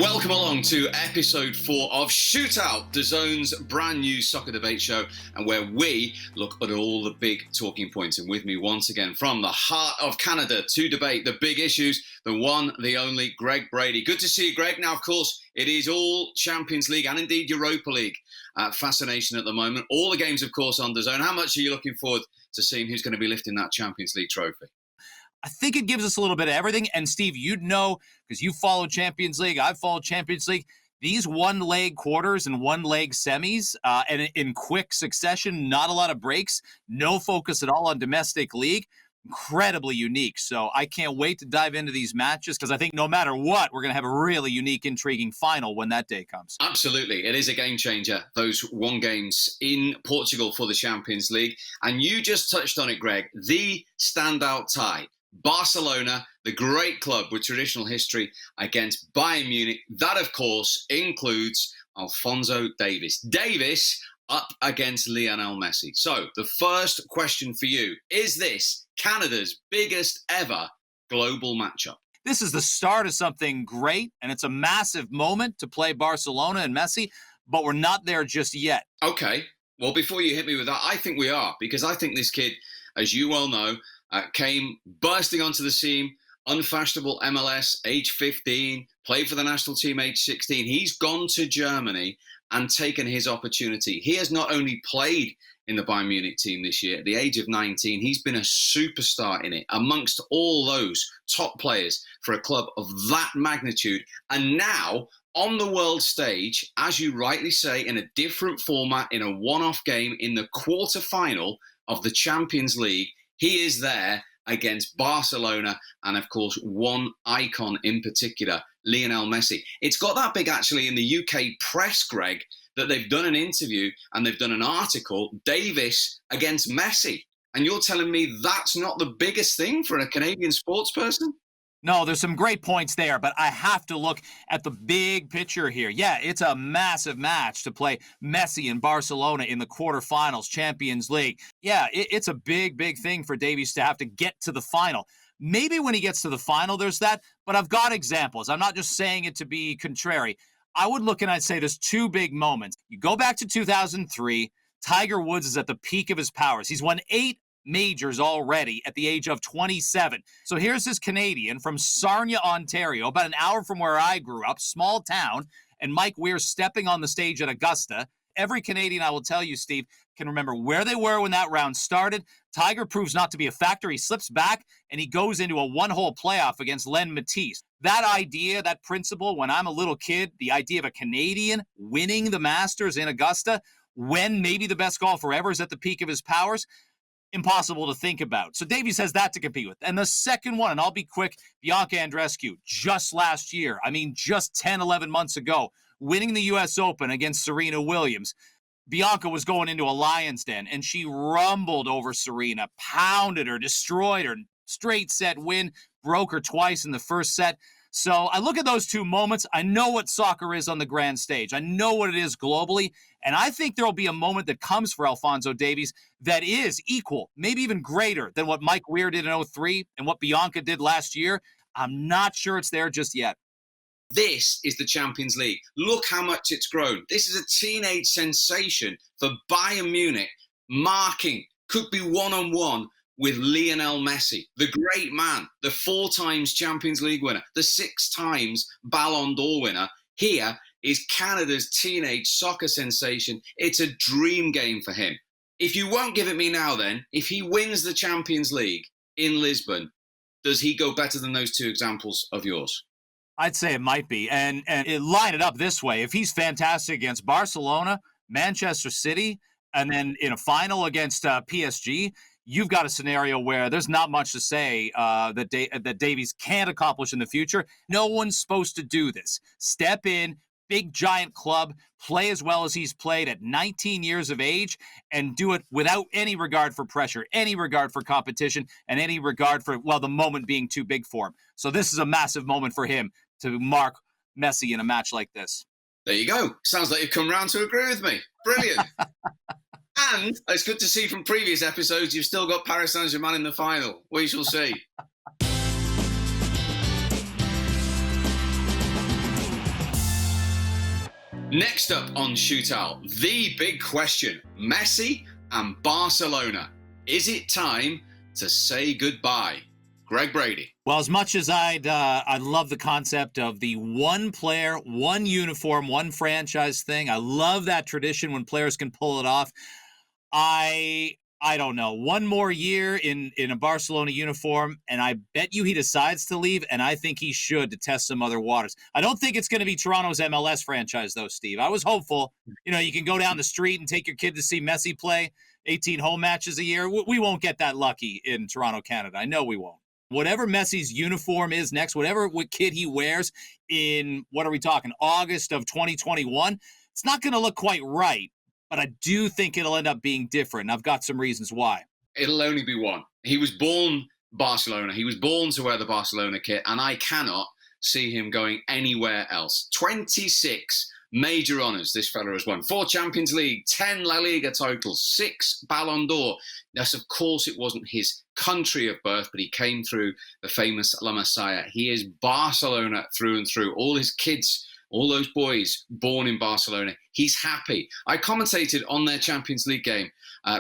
Welcome along to episode 4 of Shootout, DAZN's brand new soccer debate show, and where we look at all the big talking points. And with me once again from the heart of Canada to debate the big issues, the one, the only, Greg Brady. Good to see you, Greg. Now, of course, it is all Champions League and indeed Europa League fascination at the moment. All the games, of course, on DAZN. How much are you looking forward to seeing who's going to be lifting that Champions League trophy? I think it gives us a little bit of everything. And Steve, you'd know, because you follow Champions League, I've followed Champions League, these one-leg quarters and one-leg semis, and in quick succession, not a lot of breaks, no focus at all on domestic league, incredibly unique. So I can't wait to dive into these matches, because I think no matter what, we're going to have a really unique, intriguing final when that day comes. Absolutely. It is a game changer, those one games in Portugal for the Champions League. And you just touched on it, Greg, the standout tie. Barcelona, the great club with traditional history, against Bayern Munich. That, of course, includes Alphonso Davies. Davies up against Lionel Messi. So, the first question for you, is this Canada's biggest ever global matchup? This is the start of something great, and it's a massive moment to play Barcelona and Messi, but we're not there just yet. Okay. Well, before you hit me with that, I think we are, because I think this kid, as you well know, came bursting onto the scene, unfashionable MLS, age 15, played for the national team, age 16. He's gone to Germany and taken his opportunity. He has not only played in the Bayern Munich team this year, at the age of 19, he's been a superstar in it, amongst all those top players for a club of that magnitude. And now, on the world stage, as you rightly say, in a different format, in a one-off game, in the quarter-final of the Champions League, he is there against Barcelona and, of course, one icon in particular, Lionel Messi. It's got that big, actually, in the UK press, Greg, that they've done an interview and they've done an article, Davies against Messi. And you're telling me that's not the biggest thing for a Canadian sports person? No, there's some great points there, but I have to look at the big picture here. Yeah, it's a massive match to play Messi and Barcelona in the quarterfinals, Champions League. Yeah, it's a big, big thing for Davies to have to get to the final. Maybe when he gets to the final, there's that, but I've got examples. I'm not just saying it to be contrary. I would look and I'd say there's two big moments. You go back to 2003, Tiger Woods is at the peak of his powers. He's won 8 majors already at the age of 27. So here's this Canadian from Sarnia, Ontario, about an hour from where I grew up, small town, and Mike Weir stepping on the stage at Augusta. Every Canadian, I will tell you, Steve, can remember where they were when that round started. Tiger proves not to be a factor. He slips back, and he goes into a one-hole playoff against Len Matisse. That idea, that principle, when I'm a little kid, the idea of a Canadian winning the Masters in Augusta when maybe the best golfer ever is at the peak of his powers, impossible to think about. So Davies has that to compete with. And the second one, and I'll be quick, Bianca Andreescu, just last year, just 10, 11 months ago, winning the U.S. Open against Serena Williams. Bianca was going into a lion's den, and she rumbled over Serena, pounded her, destroyed her, straight set win, broke her twice in the first set. So I look at those two moments. I know what soccer is on the grand stage. I know what it is globally. And I think there will be a moment that comes for Alphonso Davies that is equal, maybe even greater than what Mike Weir did in 2003 and what Bianca did last year. I'm not sure it's there just yet. This is the Champions League. Look how much it's grown. This is a teenage sensation for Bayern Munich, marking, could be one-on-one with Lionel Messi, the great man, the 4 times Champions League winner, the 6 times Ballon d'Or winner. Here is Canada's teenage soccer sensation. It's a dream game for him. If you won't give it me now then, if he wins the Champions League in Lisbon, does he go better than those 2 examples of yours? I'd say it might be. And line it up this way. If he's fantastic against Barcelona, Manchester City, and then in a final against PSG, you've got a scenario where there's not much to say that Davies can't accomplish in the future. No one's supposed to do this. Step in, big giant club, play as well as he's played at 19 years of age, and do it without any regard for pressure, any regard for competition, and any regard for, the moment being too big for him. So this is a massive moment for him to mark Messi in a match like this. There you go. Sounds like you've come round to agree with me. Brilliant. And it's good to see from previous episodes you've still got Paris Saint-Germain in the final. We shall see. Next up on Shootout, the big question, Messi and Barcelona. Is it time to say goodbye? Greg Brady. Well, as much as I love the concept of the one player, one uniform, one franchise thing. I love that tradition when players can pull it off. I don't know. One more year in a Barcelona uniform, and I bet you he decides to leave, and I think he should, to test some other waters. I don't think it's going to be Toronto's MLS franchise, though, Steve. I was hopeful. You know, you can go down the street and take your kid to see Messi play 18 home matches a year. We won't get that lucky in Toronto, Canada. I know we won't. Whatever Messi's uniform is next, whatever kit he wears in, what are we talking, August of 2021, it's not going to look quite right. But I do think it'll end up being different. And I've got some reasons why. It'll only be one. He was born Barcelona. He was born to wear the Barcelona kit, and I cannot see him going anywhere else. 26 major honours this fella has won. 4 Champions League, 10 La Liga titles, 6 Ballon d'Or. Yes, of course, it wasn't his country of birth, but he came through the famous La Masia. He is Barcelona through and through. All his kids, all those boys born in Barcelona, he's happy. I commentated on their Champions League game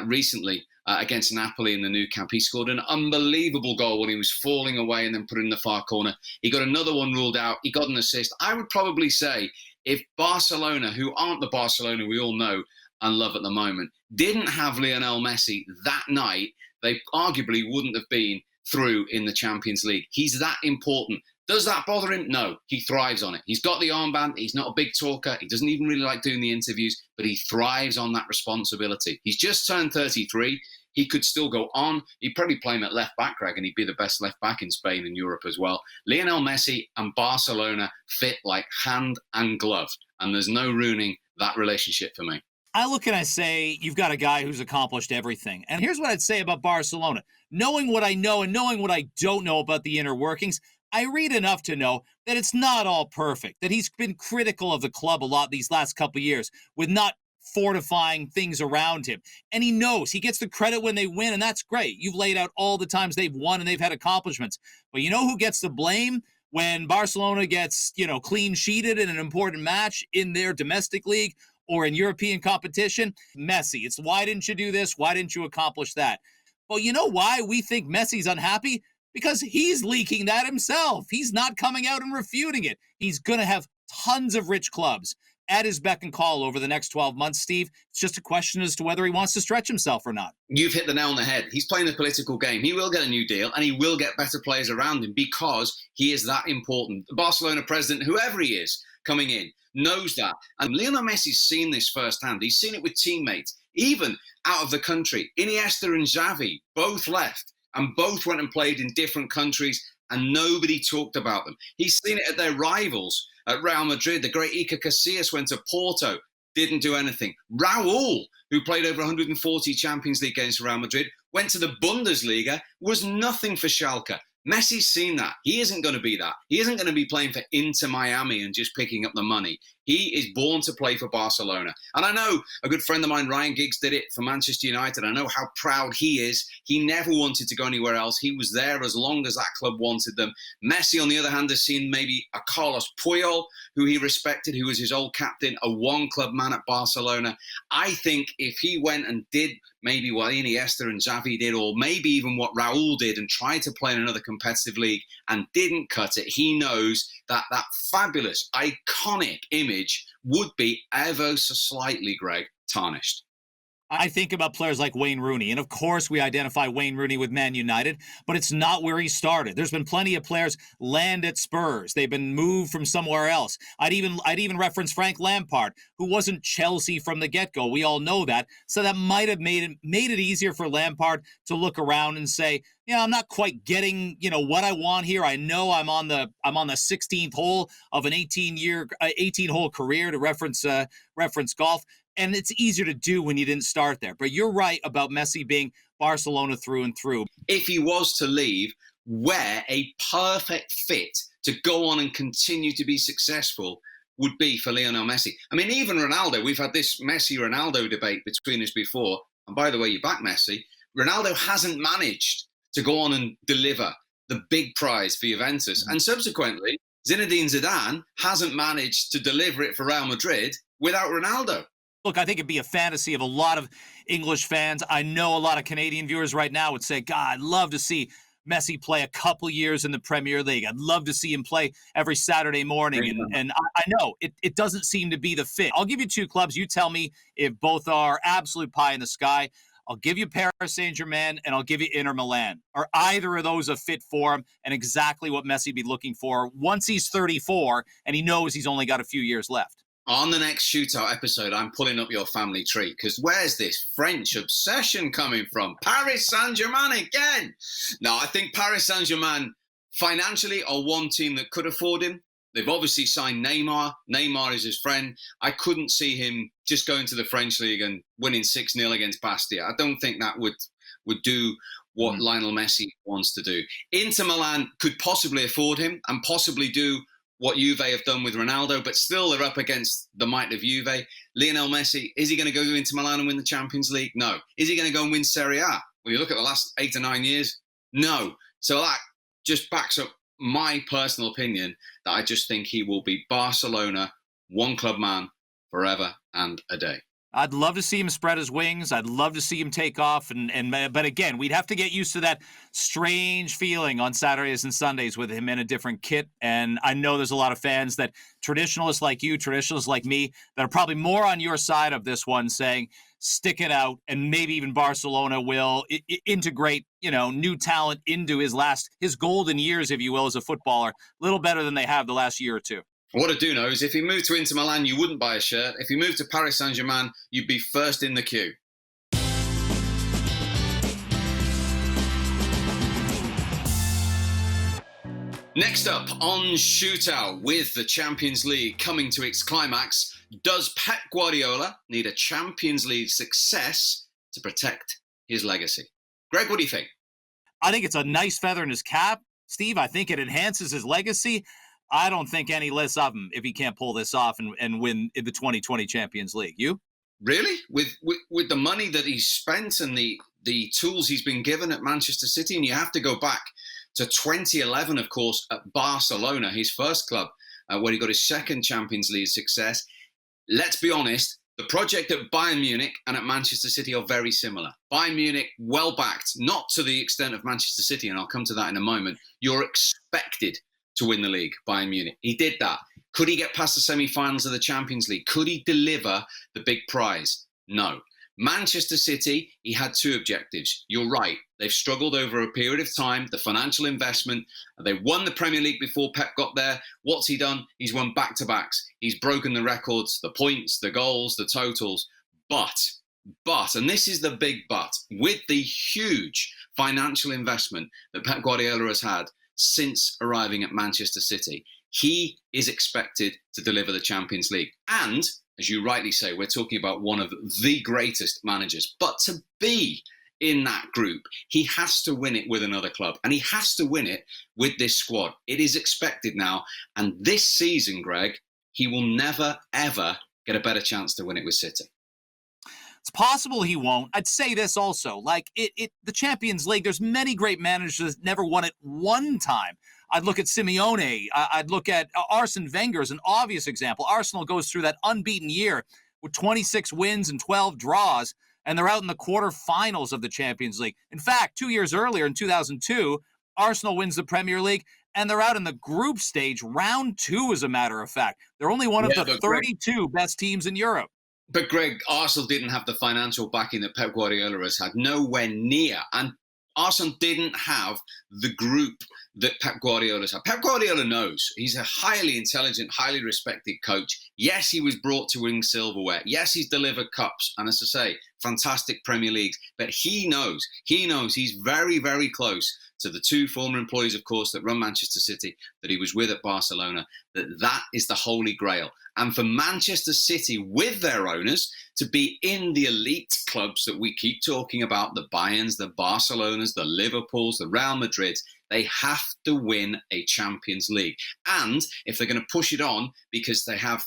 recently against Napoli in the Nou Camp. He scored an unbelievable goal when he was falling away and then put it in the far corner. He got another one ruled out. He got an assist. I would probably say if Barcelona, who aren't the Barcelona we all know and love at the moment, didn't have Lionel Messi that night, they arguably wouldn't have been through in the Champions League. He's that important. Does that bother him? No, he thrives on it. He's got the armband. He's not a big talker. He doesn't even really like doing the interviews, but he thrives on that responsibility. He's just turned 33. He could still go on. He'd probably play him at left back, Greg, and he'd be the best left back in Spain and Europe as well. Lionel Messi and Barcelona fit like hand and glove, and there's no ruining that relationship for me. I look and I say, you've got a guy who's accomplished everything. And here's what I'd say about Barcelona. Knowing what I know and knowing what I don't know about the inner workings, I read enough to know that it's not all perfect, that he's been critical of the club a lot these last couple of years with not fortifying things around him. And he knows he gets the credit when they win, and that's great. You've laid out all the times they've won and they've had accomplishments. But you know who gets the blame when Barcelona gets, clean sheeted in an important match in their domestic league or in European competition? Messi. It's why didn't you do this? Why didn't you accomplish that? Well, you know why we think Messi's unhappy? Because he's leaking that himself. He's not coming out and refuting it. He's going to have tons of rich clubs at his beck and call over the next 12 months, Steve. It's just a question as to whether he wants to stretch himself or not. You've hit the nail on the head. He's playing the political game. He will get a new deal, and he will get better players around him because he is that important. The Barcelona president, whoever he is, coming in, knows that. And Lionel Messi's seen this firsthand. He's seen it with teammates, even out of the country. Iniesta and Xavi both left and both went and played in different countries, and nobody talked about them. He's seen it at their rivals at Real Madrid. The great Iker Casillas went to Porto, didn't do anything. Raul, who played over 140 Champions League games for Real Madrid, went to the Bundesliga, was nothing for Schalke. Messi's seen that. He isn't going to be that. He isn't going to be playing for Inter Miami and just picking up the money. He is born to play for Barcelona. And I know a good friend of mine, Ryan Giggs, did it for Manchester United. I know how proud he is. He never wanted to go anywhere else. He was there as long as that club wanted them. Messi, on the other hand, has seen maybe a Carlos Puyol, who he respected, who was his old captain, a one-club man at Barcelona. I think if he went and did maybe what Iniesta and Xavi did, or maybe even what Raul did and tried to play in another competitive league and didn't cut it, he knows that that fabulous, iconic image would be ever so slightly, Greg, tarnished. I think about players like Wayne Rooney, and of course we identify Wayne Rooney with Man United, but it's not where he started. There's been plenty of players land at Spurs. They've been moved from somewhere else. I'd even reference Frank Lampard, who wasn't Chelsea from the get-go. We all know that. So that might have made it easier for Lampard to look around and say, I'm not quite getting, what I want here. I know I'm on the 16th hole of an 18-hole career, to reference golf. And it's easier to do when you didn't start there. But you're right about Messi being Barcelona through and through. If he was to leave, where a perfect fit to go on and continue to be successful would be for Lionel Messi. I mean, even Ronaldo, we've had this Messi-Ronaldo debate between us before. And by the way, you back Messi. Ronaldo hasn't managed to go on and deliver the big prize for Juventus. And subsequently, Zinedine Zidane hasn't managed to deliver it for Real Madrid. without Ronaldo. Look, I think it'd be a fantasy of a lot of English fans. I know a lot of Canadian viewers right now would say, God, I'd love to see Messi play a couple years in the Premier League. I'd love to see him play every Saturday morning. And I know it doesn't seem to be the fit. I'll give you two clubs. You tell me if both are absolute pie in the sky. I'll give you Paris Saint-Germain and I'll give you Inter Milan. Are either of those a fit for him and exactly what Messi would be looking for once he's 34 and he knows he's only got a few years left? On the next Shootout episode, I'm pulling up your family tree because where's this French obsession coming from? Paris Saint-Germain again. No, I think Paris Saint-Germain financially are one team that could afford him. They've obviously signed Neymar. Neymar is his friend. I couldn't see him just going to the French league and winning 6-0 against Bastia. I don't think that would do what Lionel Messi wants to do. Inter Milan could possibly afford him and possibly do what Juve have done with Ronaldo, but still they're up against the might of Juve. Lionel Messi, is he going to go into Milan and win the Champions League? No. Is he going to go and win Serie A? When you look at the last 8 or 9 years, no. So that just backs up my personal opinion that I just think he will be Barcelona, one club man, forever and a day. I'd love to see him spread his wings. I'd love to see him take off. But again, we'd have to get used to that strange feeling on Saturdays and Sundays with him in a different kit. And I know there's a lot of fans that traditionalists like you, traditionalists like me, that are probably more on your side of this one saying, stick it out. And maybe even Barcelona will integrate, new talent into his golden years, if you will, as a footballer, a little better than they have the last year or two. What I do know is if he moved to Inter Milan, you wouldn't buy a shirt. If he moved to Paris Saint-Germain, you'd be first in the queue. Next up on Shootout, with the Champions League coming to its climax, does Pep Guardiola need a Champions League success to protect his legacy? Greg, what do you think? I think it's a nice feather in his cap, Steve. I think it enhances his legacy. I don't think any less of him if he can't pull this off and win in the 2020 Champions League. You? Really? With the money that he's spent and the tools he's been given at Manchester City, and you have to go back to 2011, of course, at Barcelona, his first club, where he got his second Champions League success. Let's be honest, the project at Bayern Munich and at Manchester City are very similar. Bayern Munich, well-backed, not to the extent of Manchester City, and I'll come to that in a moment. You're expected to win the league, Bayern Munich. He did that. Could he get past the semi-finals of the Champions League? Could he deliver the big prize? No. Manchester City, he had two objectives. You're right. They've struggled over a period of time, the financial investment. They won the Premier League before Pep got there. What's he done? He's won back-to-backs. He's broken the records, the points, the goals, the totals. But, and this is the big but, with the huge financial investment that Pep Guardiola has had since arriving at Manchester City, he is expected to deliver the Champions League. And, as you rightly say, we're talking about one of the greatest managers. But to be in that group, he has to win it with another club. And he has to win it with this squad. It is expected now. And this season, Greg, he will never, ever get a better chance to win it with City. It's possible he won't. I'd say this also, the Champions League, there's many great managers that never won it one time. I'd look at Simeone. I'd look at Arsene Wenger as an obvious example. Arsenal goes through that unbeaten year with 26 wins and 12 draws, and they're out in the quarterfinals of the Champions League. In fact, 2 years earlier in 2002, Arsenal wins the Premier League, and they're out in the group stage, round 2, as a matter of fact. They're only one of the 32 best teams in Europe. But Greg, Arsenal didn't have the financial backing that Pep Guardiola has had, nowhere near. And Arsenal didn't have the group that Pep Guardiola has had. Pep Guardiola knows. He's a highly intelligent, highly respected coach. Yes, he was brought to win silverware. Yes, he's delivered cups. And as I say, fantastic Premier Leagues. But he knows he's very, very close to the two former employees, of course, that run Manchester City, that he was with at Barcelona, that is the holy grail. And for Manchester City, with their owners, to be in the elite clubs that we keep talking about, the Bayerns, the Barcelonas, the Liverpools, the Real Madrids, they have to win a Champions League. And if they're going to push it on, because they have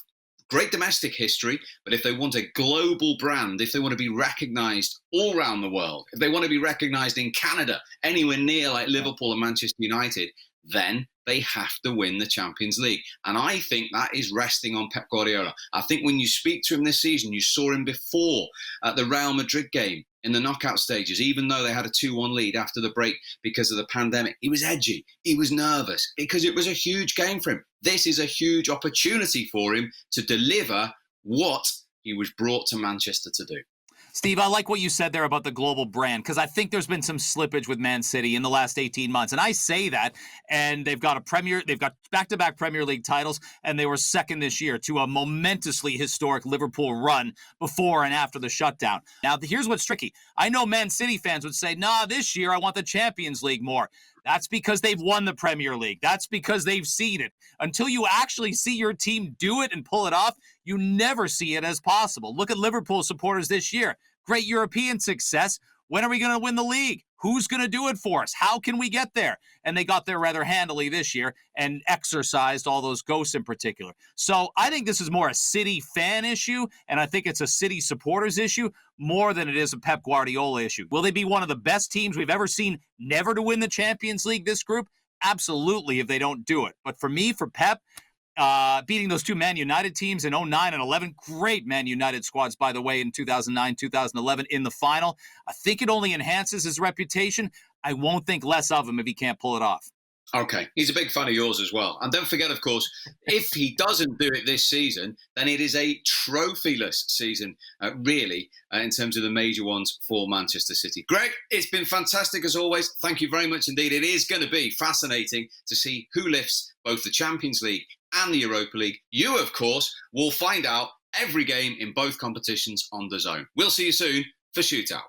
great domestic history, but if they want a global brand, if they want to be recognised all around the world, if they want to be recognised in Canada, anywhere near like Liverpool and Manchester United, then they have to win the Champions League. And I think that is resting on Pep Guardiola. I think when you speak to him this season, you saw him before at the Real Madrid game in the knockout stages, even though they had a 2-1 lead after the break because of the pandemic. He was edgy. He was nervous because it was a huge game for him. This is a huge opportunity for him to deliver what he was brought to Manchester to do. Steve, I like what you said there about the global brand, because I think there's been some slippage with Man City in the last 18 months. And I say that, and they've got back-to-back Premier League titles, and they were second this year to a momentously historic Liverpool run before and after the shutdown. Now, here's what's tricky. I know Man City fans would say, nah, this year I want the Champions League more. That's because they've won the Premier League. That's because they've seeded. Until you actually see your team do it and pull it off, you never see it as possible. Look at Liverpool supporters this year. Great European success. When are we going to win the league? Who's going to do it for us? How can we get there? And they got there rather handily this year and exercised all those ghosts in particular. So I think this is more a City fan issue, and I think it's a City supporters issue more than it is a Pep Guardiola issue. Will they be one of the best teams we've ever seen never to win the Champions League, this group? Absolutely, if they don't do it. But for me, for Pep, beating those two Man United teams in 09 and 11. Great Man United squads, by the way, in 2009, 2011 in the final. I think it only enhances his reputation. I won't think less of him if he can't pull it off. Okay, he's a big fan of yours as well. And don't forget, of course, if he doesn't do it this season, then it is a trophyless season, really, in terms of the major ones for Manchester City. Greg, it's been fantastic as always. Thank you very much indeed. It is going to be fascinating to see who lifts both the Champions League and the Europa League. You, of course, will find out every game in both competitions on DAZN. We'll see you soon for Shootout.